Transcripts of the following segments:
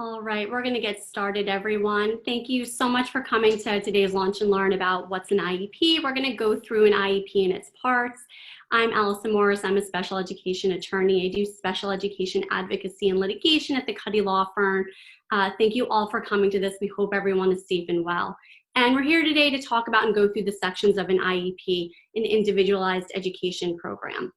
All right, we're going to get started, everyone. Thank you so much for coming to today's Lunch and Learn about what's an IEP. We're going to go through an IEP in its parts. I'm Allison Morris. I'm a special education attorney. I do special education advocacy and litigation at the Cuddy law firm. Thank you all for coming to this. We hope everyone is safe and well. And we're here today to talk about and go through the sections of an IEP, an Individualized Education Program.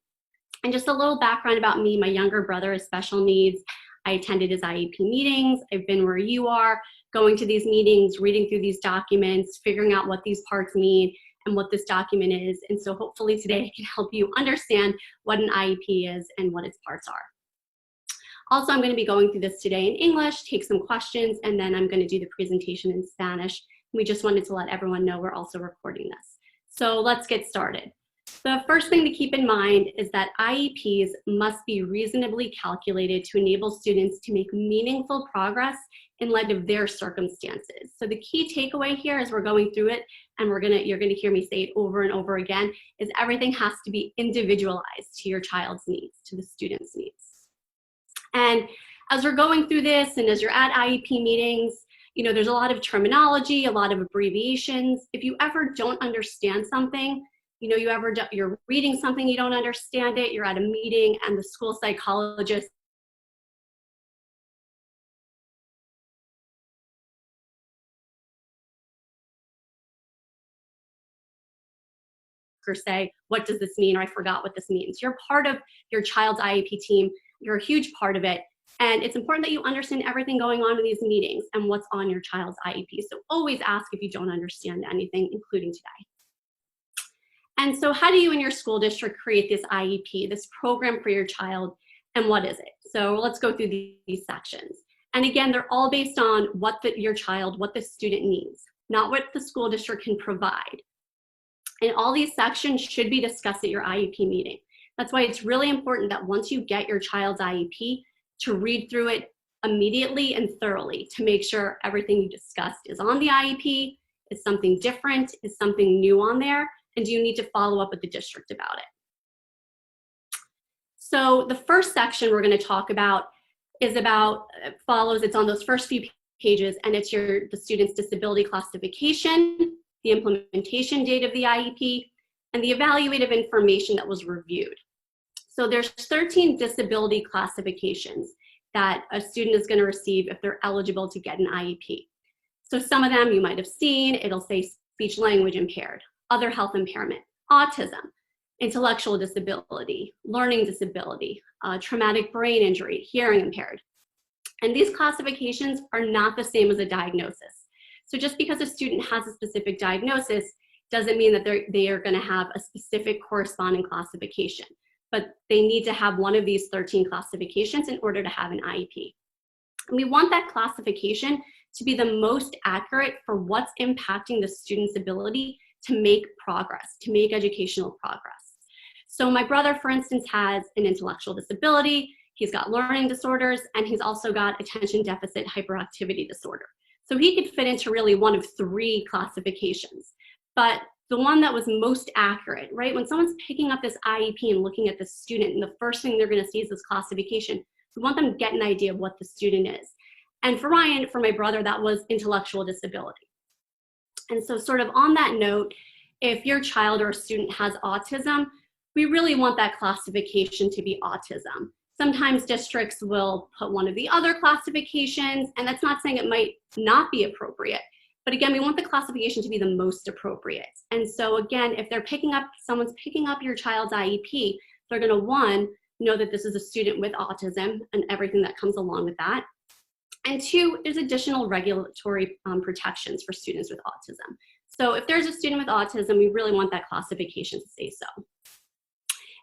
And just a little background about me, my younger brother has special needs. I attended his IEP meetings. I've been where you are, going to these meetings, reading through these documents, figuring out what these parts mean and what this document is. And so hopefully today I can help you understand what an IEP is and what its parts are. Also, I'm going to be going through this today in English, take some questions, and then I'm going to do the presentation in Spanish. We just wanted to let everyone know we're also recording this. So let's get started. The first thing to keep in mind is that IEPs must be reasonably calculated to enable students to make meaningful progress in light of their circumstances. So the key takeaway here as we're going through it, and you're gonna hear me say it over and over again, is everything has to be individualized to your child's needs, to the student's needs. And as we're going through this and as you're at IEP meetings, you know, there's a lot of terminology, a lot of abbreviations. If you ever don't understand something, you know, you're reading something, you don't understand it, you're at a meeting and the school psychologist or say, what does this mean? Or I forgot what this means. You're part of your child's IEP team. You're a huge part of it. And it's important that you understand everything going on in these meetings and what's on your child's IEP. So always ask if you don't understand anything, including today. And so how do you in your school district create this IEP, this program for your child, and what is it? So let's go through these sections. And again, they're all based on what your child, what the student needs, not what the school district can provide. And all these sections should be discussed at your IEP meeting. That's why it's really important that once you get your child's IEP, to read through it immediately and thoroughly to make sure everything you discussed is on the IEP, is something different, is something new on there, and do you need to follow up with the district about it? So the first section we're going to talk about is it's on those first few pages, and it's the student's disability classification, the implementation date of the IEP, and the evaluative information that was reviewed. So there's 13 disability classifications that a student is going to receive if they're eligible to get an IEP. So some of them you might have seen, it'll say speech language impaired, other health impairment, autism, intellectual disability, learning disability, traumatic brain injury, hearing impaired. And these classifications are not the same as a diagnosis. So just because a student has a specific diagnosis doesn't mean that they are going to have a specific corresponding classification, but they need to have one of these 13 classifications in order to have an IEP. And we want that classification to be the most accurate for what's impacting the student's ability to make progress, to make educational progress. So my brother, for instance, has an intellectual disability, he's got learning disorders, and he's also got attention deficit hyperactivity disorder. So he could fit into really one of 3 classifications. But the one that was most accurate, right? When someone's picking up this IEP and looking at the student, and the first thing they're gonna see is this classification, we want them to get an idea of what the student is. And for Ryan, for my brother, that was intellectual disability. And so sort of on that note, if your child or a student has autism, we really want that classification to be autism. Sometimes districts will put one of the other classifications, and that's not saying it might not be appropriate. But again, we want the classification to be the most appropriate. And so again, if someone's picking up your child's IEP, they're gonna, 1, know that this is a student with autism and everything that comes along with that. And 2, there's additional regulatory protections for students with autism. So if there's a student with autism, we really want that classification to say so.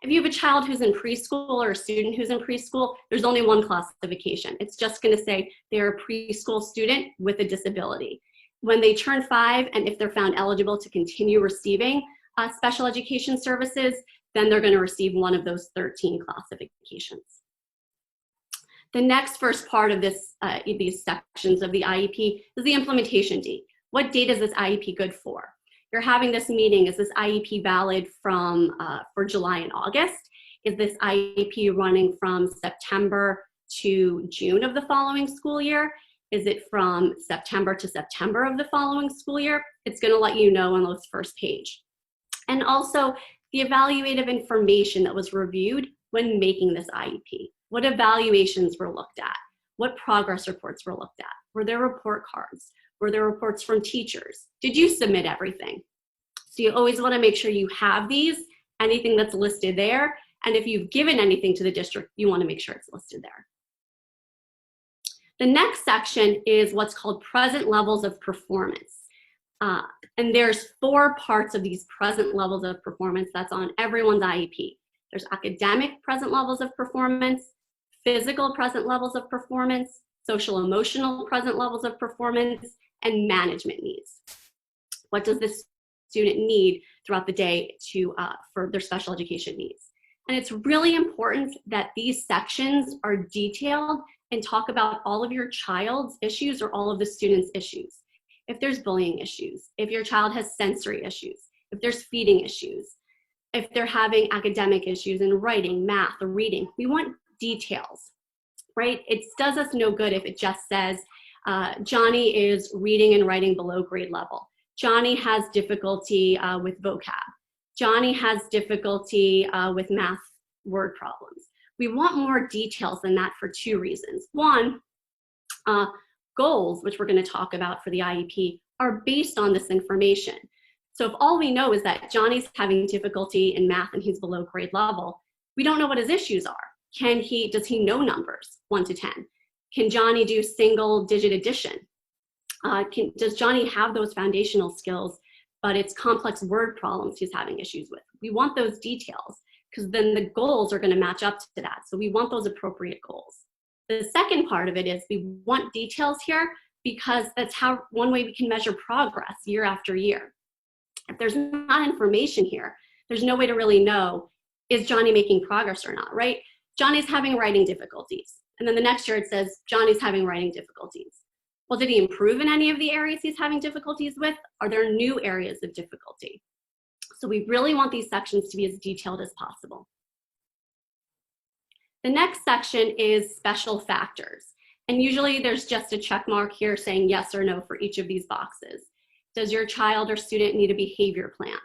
If you have a child who's in preschool or a student who's in preschool, there's only one classification. It's just gonna say they're a preschool student with a disability. When they turn 5, and if they're found eligible to continue receiving special education services, then they're gonna receive one of those 13 classifications. The next first part of these sections of the IEP is the implementation date. What date is this IEP good for? You're having this meeting, is this IEP valid for July and August? Is this IEP running from September to June of the following school year? Is it from September to September of the following school year? It's going to let you know on those first page. And also the evaluative information that was reviewed when making this IEP. What evaluations were looked at? What progress reports were looked at? Were there report cards? Were there reports from teachers? Did you submit everything? So you always want to make sure you have these, anything that's listed there. And if you've given anything to the district, you want to make sure it's listed there. The next section is what's called present levels of performance. And there's 4 parts of these present levels of performance that's on everyone's IEP. There's academic present levels of performance, physical present levels of performance, social emotional present levels of performance, and management needs. What does this student need throughout the day for their special education needs? And it's really important that these sections are detailed and talk about all of your child's issues or all of the student's issues. If there's bullying issues, if your child has sensory issues, if there's feeding issues, if they're having academic issues in writing, math, or reading, we want details, right? It does us no good if it just says, Johnny is reading and writing below grade level. Johnny has difficulty with vocab. Johnny has difficulty with math word problems. We want more details than that for 2 reasons. One, goals, which we're going to talk about for the IEP, are based on this information. So if all we know is that Johnny's having difficulty in math and he's below grade level, we don't know what his issues are. Does he know numbers 1 to 10? Can Johnny do single digit addition? Does Johnny have those foundational skills, but it's complex word problems he's having issues with? We want those details because then the goals are going to match up to that. So we want those appropriate goals. The second part of it is we want details here because that's one way we can measure progress year after year. If there's not information here, there's no way to really know, is Johnny making progress or not, right? Johnny's having writing difficulties. And then the next year it says, Johnny's having writing difficulties. Well, did he improve in any of the areas he's having difficulties with? Are there new areas of difficulty? So we really want these sections to be as detailed as possible. The next section is special factors. And usually there's just a check mark here saying yes or no for each of these boxes. Does your child or student need a behavior plan?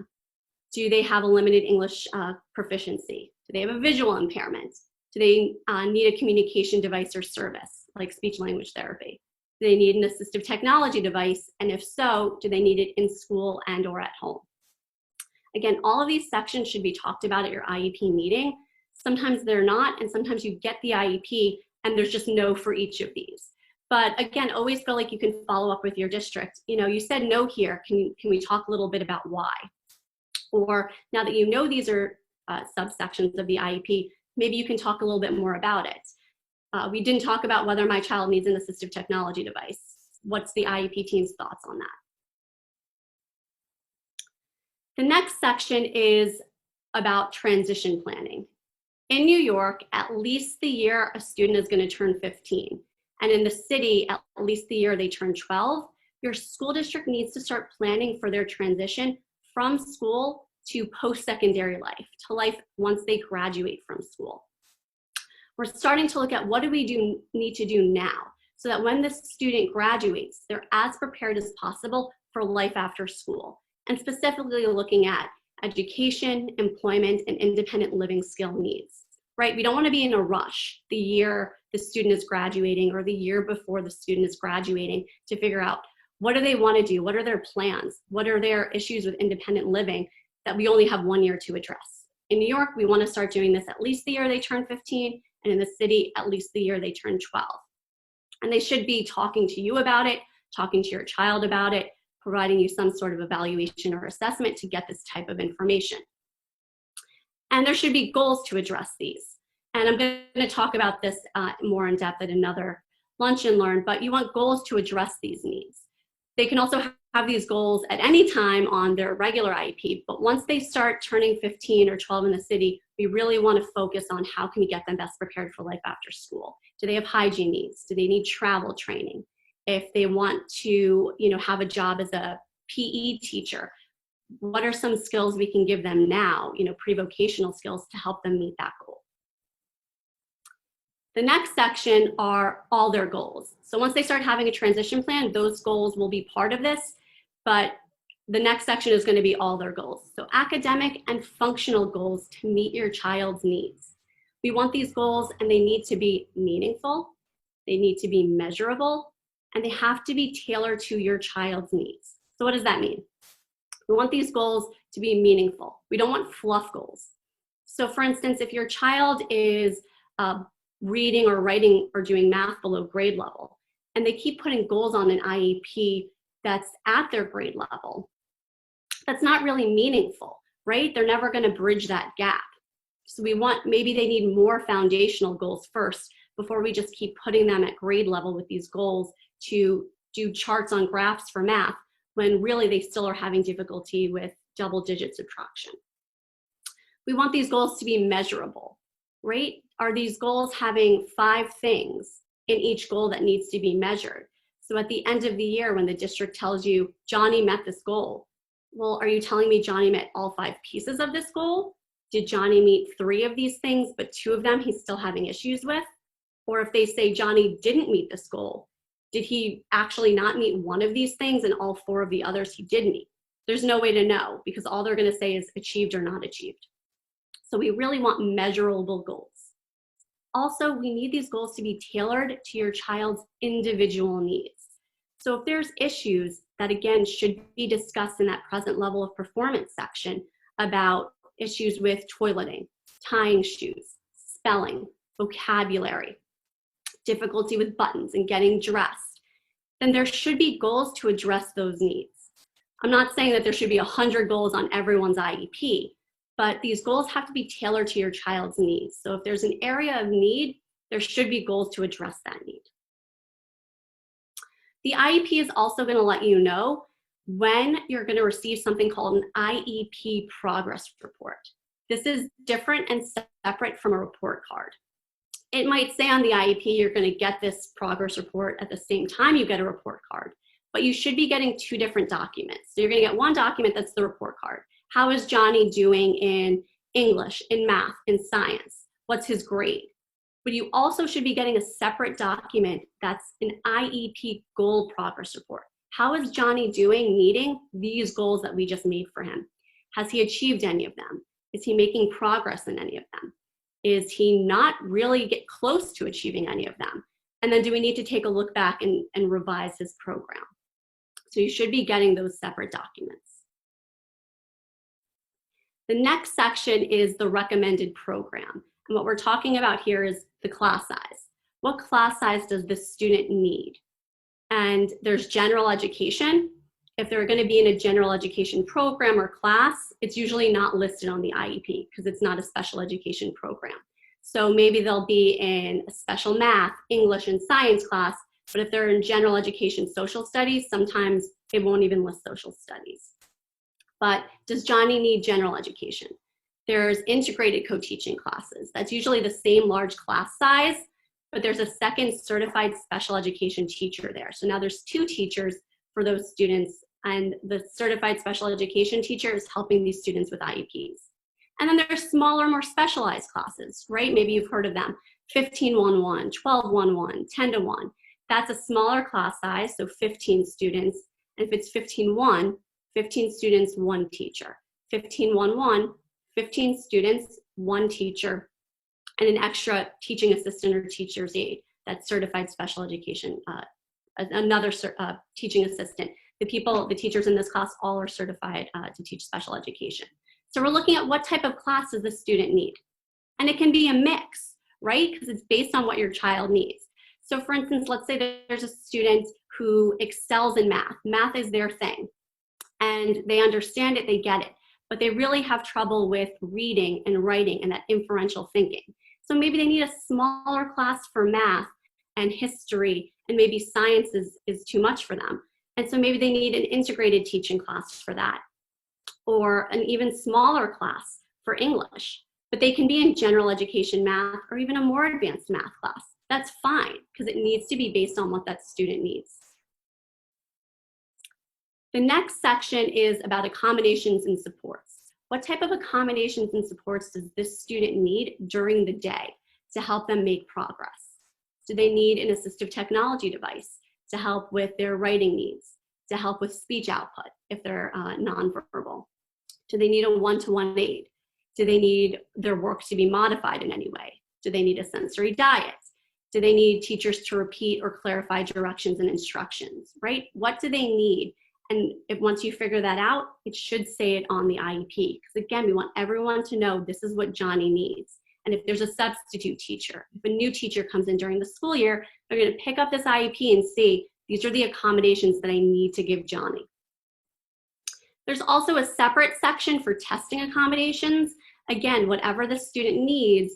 Do they have a limited English proficiency? Do they have a visual impairment? Do they need a communication device or service, like speech language therapy? Do they need an assistive technology device? And if so, do they need it in school and or at home? Again, all of these sections should be talked about at your IEP meeting. Sometimes they're not, and sometimes you get the IEP and there's just no for each of these. But again, always feel like you can follow up with your district. You know, you said no here, can we talk a little bit about why? Or now that you know these are subsections of the IEP, maybe you can talk a little bit more about it. We didn't talk about whether my child needs an assistive technology device. What's the IEP team's thoughts on that? The next section is about transition planning. In New York, at least the year a student is going to turn 15. And in the city, at least the year they turn 12, your school district needs to start planning for their transition from school to post-secondary life, to life once they graduate from school. We're starting to look at what do we need to do now so that when the student graduates, they're as prepared as possible for life after school, and specifically looking at education, employment, and independent living skill needs, right? We don't want to be in a rush the year the student is graduating or the year before the student is graduating to figure out what do they want to do, what are their plans, what are their issues with independent living that we only have 1 year to address. In New York, we want to start doing this at least the year they turn 15, and in the city, at least the year they turn 12. And they should be talking to you about it, talking to your child about it, providing you some sort of evaluation or assessment to get this type of information. And there should be goals to address these. And I'm going to talk about this more in depth at another Lunch and Learn, but you want goals to address these needs. They can also have these goals at any time on their regular IEP, but once they start turning 15 or 12 in the city, we really want to focus on how can we get them best prepared for life after school. Do they have hygiene needs? Do they need travel training? If they want to, have a job as a PE teacher, what are some skills we can give them now, pre-vocational skills to help them meet that goal? The next section are all their goals. So once they start having a transition plan, those goals will be part of this, but the next section is going to be all their goals. So academic and functional goals to meet your child's needs. We want these goals, and they need to be meaningful, they need to be measurable, and they have to be tailored to your child's needs. So what does that mean? We want these goals to be meaningful. We don't want fluff goals. So for instance, if your child is reading or writing or doing math below grade level, and they keep putting goals on an IEP that's at their grade level, that's not really meaningful, right? They're never going to bridge that gap. So we want, maybe they need more foundational goals first before we just keep putting them at grade level with these goals to do charts on graphs for math when really they still are having difficulty with double-digit subtraction. We want these goals to be measurable, right? Are these goals having 5 things in each goal that needs to be measured? So at the end of the year, when the district tells you, Johnny met this goal, well, are you telling me Johnny met all 5 pieces of this goal? Did Johnny meet 3 of these things, but 2 of them he's still having issues with? Or if they say Johnny didn't meet this goal, did he actually not meet 1 of these things and all 4 of the others he did meet? There's no way to know, because all they're going to say is achieved or not achieved. So we really want measurable goals. Also, we need these goals to be tailored to your child's individual needs. So if there's issues that, again, should be discussed in that present level of performance section about issues with toileting, tying shoes, spelling, vocabulary, difficulty with buttons and getting dressed, then there should be goals to address those needs. I'm not saying that there should be 100 goals on everyone's IEP, but these goals have to be tailored to your child's needs. So if there's an area of need, there should be goals to address that need. The IEP is also going to let you know when you're going to receive something called an IEP Progress Report. This is different and separate from a report card. It might say on the IEP you're going to get this progress report at the same time you get a report card, but you should be getting 2 different documents. So you're going to get one document that's the report card. How is Johnny doing in English, in math, in science? What's his grade? But you also should be getting a separate document that's an IEP goal progress report. How is Johnny doing meeting these goals that we just made for him? Has he achieved any of them? Is he making progress in any of them? Is he not really get close to achieving any of them? And then do we need to take a look back and revise his program? So you should be getting those separate documents. The next section is the recommended program. And what we're talking about here is the class size. What class size does the student need? And there's general education. If they're going to be in a general education program or class, it's usually not listed on the IEP because it's not a special education program. So maybe they'll be in a special math, English, and science class, but if they're in general education social studies, sometimes it won't even list social studies. But does Johnny need general education? There's integrated co-teaching classes. That's usually the same large class size, but there's a second certified special education teacher there. So now there's 2 teachers for those students, and the certified special education teacher is helping these students with IEPs. And then there's smaller, more specialized classes, right? Maybe you've heard of them, 15-1-1, 12-1-1, 10-1. That's a smaller class size, so 15 students. And if it's 15-1, 15 students, 1 teacher. 15-1-1, 15 students, 1 teacher, and an extra teaching assistant or teacher's aide. That's certified special education, another teaching assistant. The teachers in this class all are certified to teach special education. So we're looking at what type of class does the student need. And it can be a mix, right? Because it's based on what your child needs. So for instance, let's say that there's a student who excels in math. Math is their thing. And they understand it, they get it. But they really have trouble with reading and writing and that inferential thinking. So maybe they need a smaller class for math and history, and maybe science is too much for them. And so maybe they need an integrated teaching class for that, or an even smaller class for English. But they can be in general education math or even a more advanced math class. That's fine, because it needs to be based on what that student needs. The next section is about accommodations and supports. What type of accommodations and supports does this student need during the day to help them make progress? Do they need an assistive technology device to help with their writing needs, to help with speech output if they're nonverbal? Do they need a one-to-one aid? Do they need their work to be modified in any way? Do they need a sensory diet? Do they need teachers to repeat or clarify directions and instructions, right? What do they need? And once you figure that out, it should say it on the IEP. Because again, we want everyone to know this is what Johnny needs. And if there's a substitute teacher, if a new teacher comes in during the school year, they're going to pick up this IEP and see, these are the accommodations that I need to give Johnny. There's also a separate section for testing accommodations. Again, whatever the student needs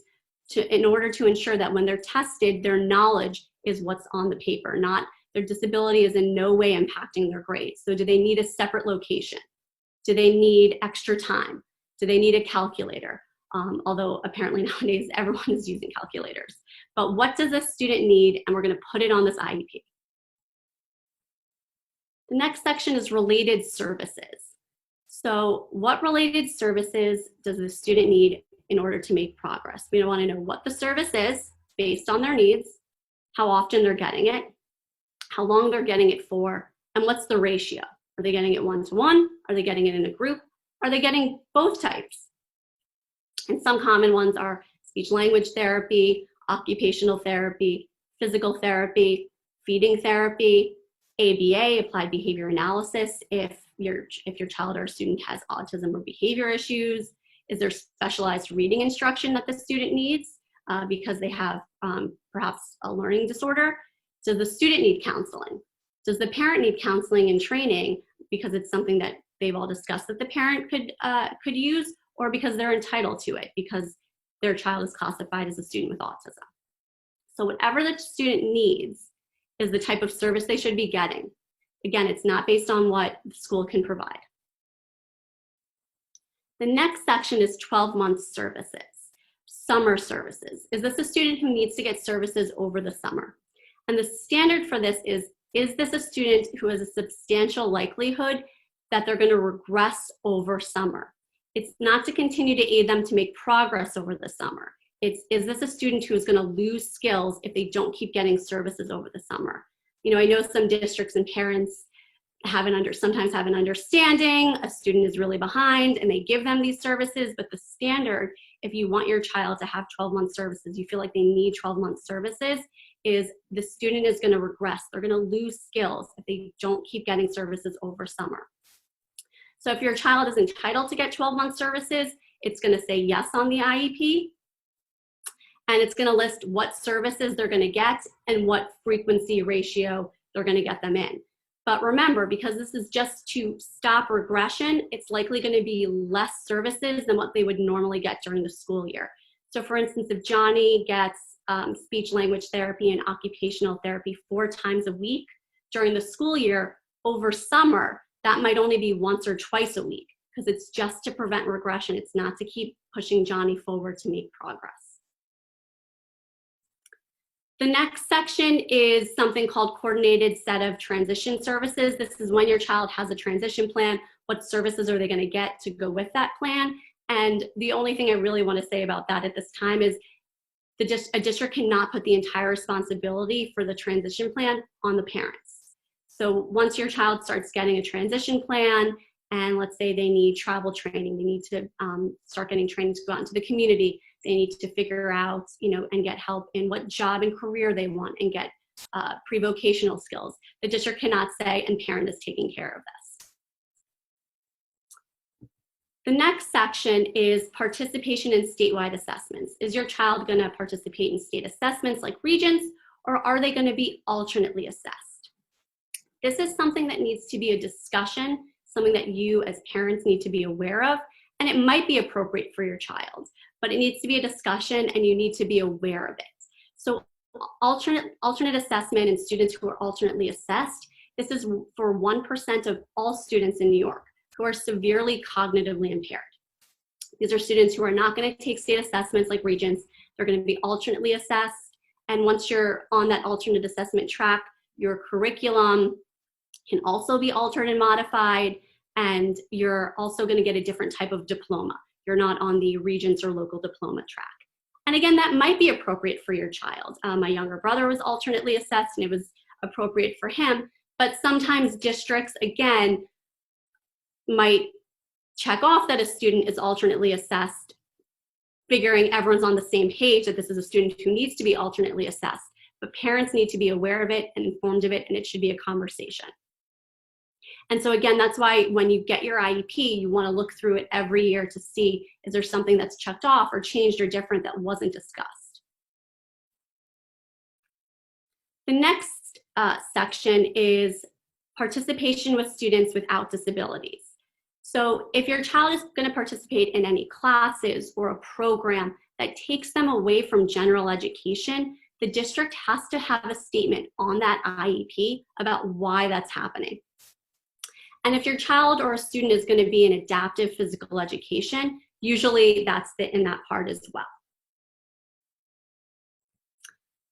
in order to ensure that when they're tested, their knowledge is what's on the paper, not their disability is in no way impacting their grades. So do they need a separate location? Do they need extra time? Do they need a calculator? Although apparently nowadays everyone is using calculators. But what does a student need? And we're going to put it on this IEP. The next section is related services. So what related services does the student need in order to make progress? We want to know what the service is based on their needs, how often they're getting it, how long they're getting it for, and what's the ratio. Are they getting it one-to-one? Are they getting it in a group? Are they getting both types? And some common ones are speech language therapy, occupational therapy, physical therapy, feeding therapy, ABA, applied behavior analysis, if your child or student has autism or behavior issues. Is there specialized reading instruction that the student needs because they have perhaps a learning disorder? Does the student need counseling? Does the parent need counseling and training because it's something that they've all discussed that the parent could use, or because they're entitled to it because their child is classified as a student with autism? So whatever the student needs is the type of service they should be getting. Again, it's not based on what the school can provide. The next section is 12-month services, summer services. Is this a student who needs to get services over the summer? And the standard for this is this a student who has a substantial likelihood that they're going to regress over summer? It's not to continue to aid them to make progress over the summer. Is this a student who is going to lose skills if they don't keep getting services over the summer? You know, I know some districts and parents sometimes have an understanding a student is really behind and they give them these services, but the standard, if you want your child to have 12-month services, you feel like they need 12-month services, is the student is going to regress. They're going to lose skills if they don't keep getting services over summer. So if your child is entitled to get 12-month services, it's going to say yes on the IEP, and it's going to list what services they're going to get and what frequency ratio they're going to get them in. But remember, because this is just to stop regression, it's likely going to be less services than what they would normally get during the school year. So for instance, if Johnny gets speech language therapy and occupational therapy 4 times a week during the school year, over summer, that might only be once or twice a week because it's just to prevent regression. It's not to keep pushing Johnny forward to make progress. The next section is something called coordinated set of transition services. This is when your child has a transition plan, what services are they going to get to go with that plan? And the only thing I really want to say about that at this time is a district cannot put the entire responsibility for the transition plan on the parents. So once your child starts getting a transition plan, and let's say they need travel training, they need to start getting training to go out into the community, they need to figure out, and get help in what job and career they want and get pre-vocational skills. The district cannot say, and parent is taking care of this. The next section is participation in statewide assessments. Is your child going to participate in state assessments like Regents, or are they going to be alternately assessed? This is something that needs to be a discussion, something that you as parents need to be aware of, and it might be appropriate for your child, but it needs to be a discussion and you need to be aware of it. So alternate assessment and students who are alternately assessed, this is for 1% of all students in New York who are severely cognitively impaired. These are students who are not going to take state assessments like Regents. They're going to be alternately assessed, and once you're on that alternate assessment track, your curriculum can also be altered and modified, and you're also going to get a different type of diploma. You're not on the Regents or local diploma track. And again, that might be appropriate for your child. My younger brother was alternately assessed and it was appropriate for him, but sometimes districts, again, might check off that a student is alternately assessed, figuring everyone's on the same page that this is a student who needs to be alternately assessed. But parents need to be aware of it and informed of it, and it should be a conversation. And so again, that's why when you get your IEP, you want to look through it every year to see, is there something that's checked off or changed or different that wasn't discussed? The next section is participation with students without disabilities. So if your child is going to participate in any classes or a program that takes them away from general education, the district has to have a statement on that IEP about why that's happening. And if your child or a student is going to be in adaptive physical education, usually that's in that part as well.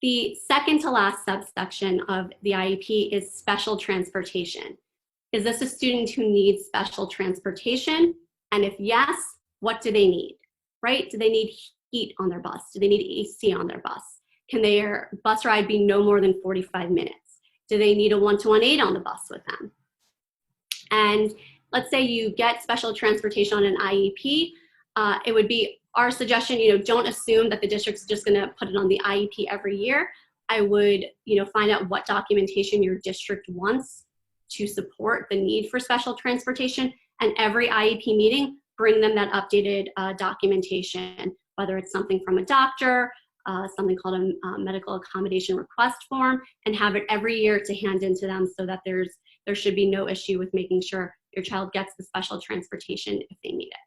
The second to last subsection of the IEP is special transportation. Is this a student who needs special transportation? And if yes, what do they need, right? Do they need heat on their bus? Do they need AC on their bus? Can their bus ride be no more than 45 minutes? Do they need a 1-to-1 aide on the bus with them? And let's say you get special transportation on an IEP, it would be our suggestion, don't assume that the district's just gonna put it on the IEP every year. I would, find out what documentation your district wants to support the need for special transportation, and every IEP meeting, bring them that updated documentation, whether it's something from a doctor, something called a medical accommodation request form, and have it every year to hand into them so that there should be no issue with making sure your child gets the special transportation if they need it.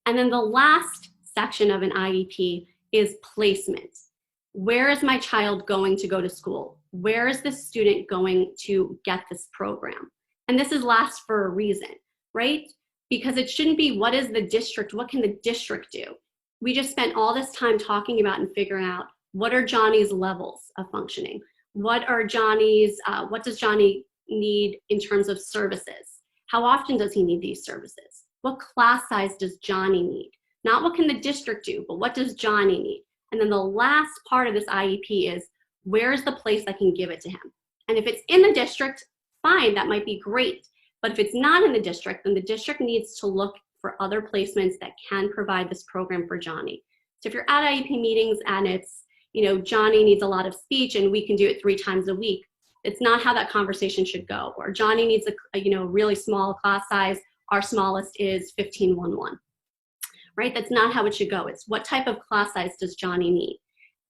And then the last section of an IEP is placement. Where is my child going to go to school? Where is the student going to get this program? And this is last for a reason, right? Because it shouldn't be what is the district, what can the district do? We just spent all this time talking about and figuring out what are Johnny's levels of functioning? What does Johnny need in terms of services? How often does he need these services? What class size does Johnny need? Not what can the district do, but what does Johnny need? And then the last part of this IEP is, where's the place that can give it to him? And if it's in the district, fine, that might be great. But if it's not in the district, then the district needs to look for other placements that can provide this program for Johnny. So if you're at IEP meetings and it's, Johnny needs a lot of speech and we can do it 3 times a week, it's not how that conversation should go. Or Johnny needs a really small class size, our smallest is 15-1-1. Right? That's not how it should go. It's what type of class size does Johnny need?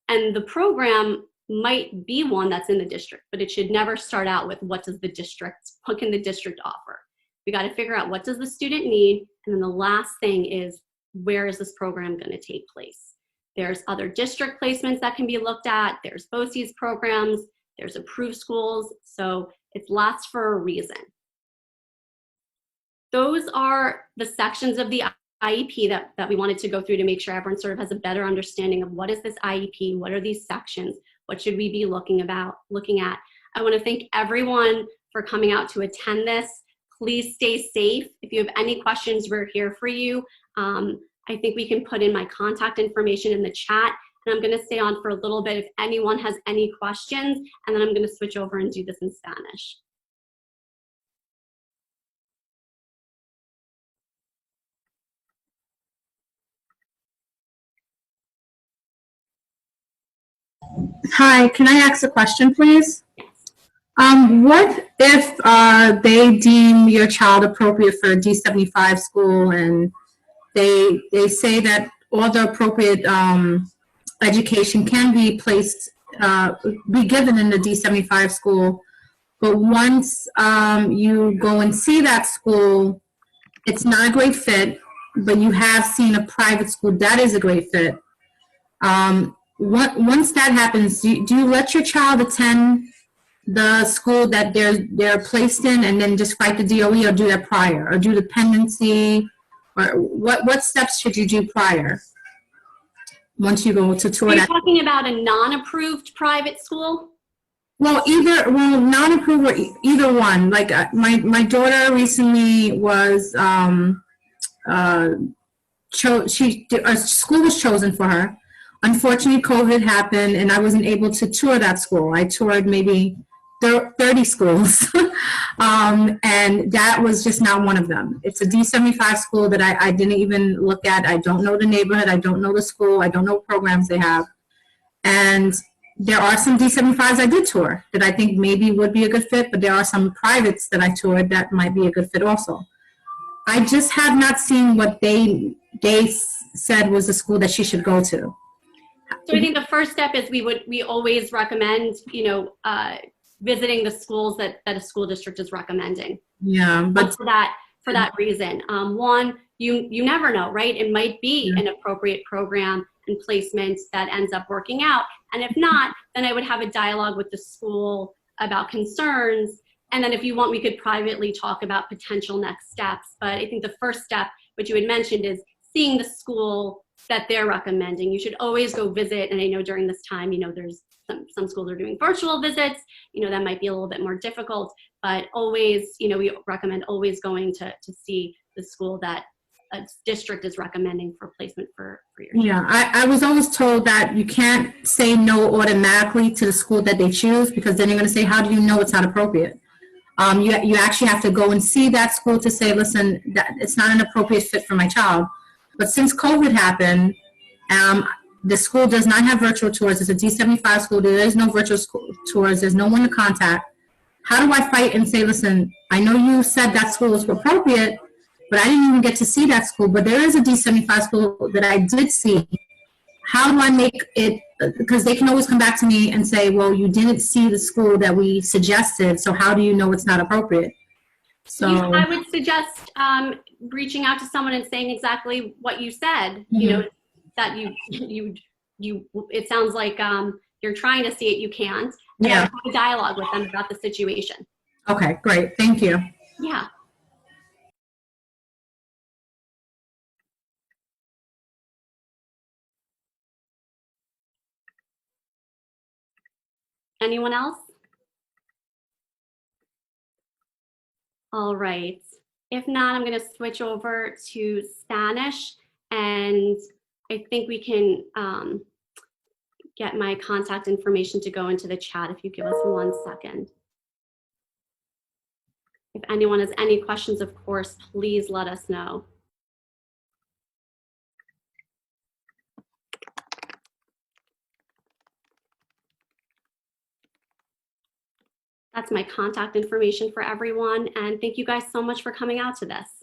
And the program might be one that's in the district, but it should never start out with what can the district offer? We got to figure out what does the student need, and then the last thing is, where is this program going to take place? There's other district placements that can be looked at. There's BOCES programs. There's approved schools. So it lasts for a reason. Those are the sections of the IEP that we wanted to go through to make sure everyone sort of has a better understanding of what is this IEP, what are these sections, what should we be looking at. I want to thank everyone for coming out to attend this. Please stay safe. If you have any questions, we're here for you. I think we can put in my contact information in the chat, and I'm going to stay on for a little bit if anyone has any questions, and then I'm going to switch over and do this in Spanish. Hi, can I ask a question, please? What if they deem your child appropriate for a D75 school and they say that all the appropriate education can be be given in the D75 school, but once you go and see that school, it's not a great fit, but you have seen a private school that is a great fit. Once that happens, do you let your child attend the school that they're placed in and then just fight the DOE, or do that prior, or do dependency, or what steps should you do prior once you go to tour? Are you talking about a non-approved private school? Well, non-approved or either one. Like my daughter recently was a school was chosen for her. Unfortunately, COVID happened, and I wasn't able to tour that school. I toured maybe 30 schools, and that was just not one of them. It's a D75 school that I didn't even look at. I don't know the neighborhood. I don't know the school. I don't know what programs they have. And there are some D75s I did tour that I think maybe would be a good fit, but there are some privates that I toured that might be a good fit also. I just have not seen what they said was the school that she should go to. So I think the first step is we always recommend, visiting the schools that a school district is recommending. Yeah, but for that reason, one, you never know, right? It might be an appropriate program and placement that ends up working out, and if not, then I would have a dialogue with the school about concerns. And then if you want, we could privately talk about potential next steps. But I think the first step, which you had mentioned, is seeing the school that they're recommending. You should always go visit. And I know during this time, there's some schools are doing virtual visits. That might be a little bit more difficult, but always, we recommend always going to see the school that a district is recommending for placement for your child. Yeah, I was always told that you can't say no automatically to the school that they choose, because then you're going to say, how do you know it's not appropriate? You actually have to go and see that school to say, listen, that it's not an appropriate fit for my child. But since COVID happened, the school does not have virtual tours. It's a D75 school. There is no virtual tours. There's no one to contact. How do I fight and say, listen, I know you said that school was appropriate, but I didn't even get to see that school. But there is a D75 school that I did see. How do I make it, because they can always come back to me and say, well, you didn't see the school that we suggested, so how do you know it's not appropriate? So I would suggest reaching out to someone and saying exactly what you said. That you it sounds like you're trying to see it, you can't. Yeah. Have a dialogue with them about the situation. Okay, great. Thank you. Yeah. Anyone else? All right. If not, I'm going to switch over to Spanish, and I think we can get my contact information to go into the chat if you give us 1 second. If anyone has any questions, of course, please let us know. That's my contact information for everyone, and thank you guys so much for coming out to this.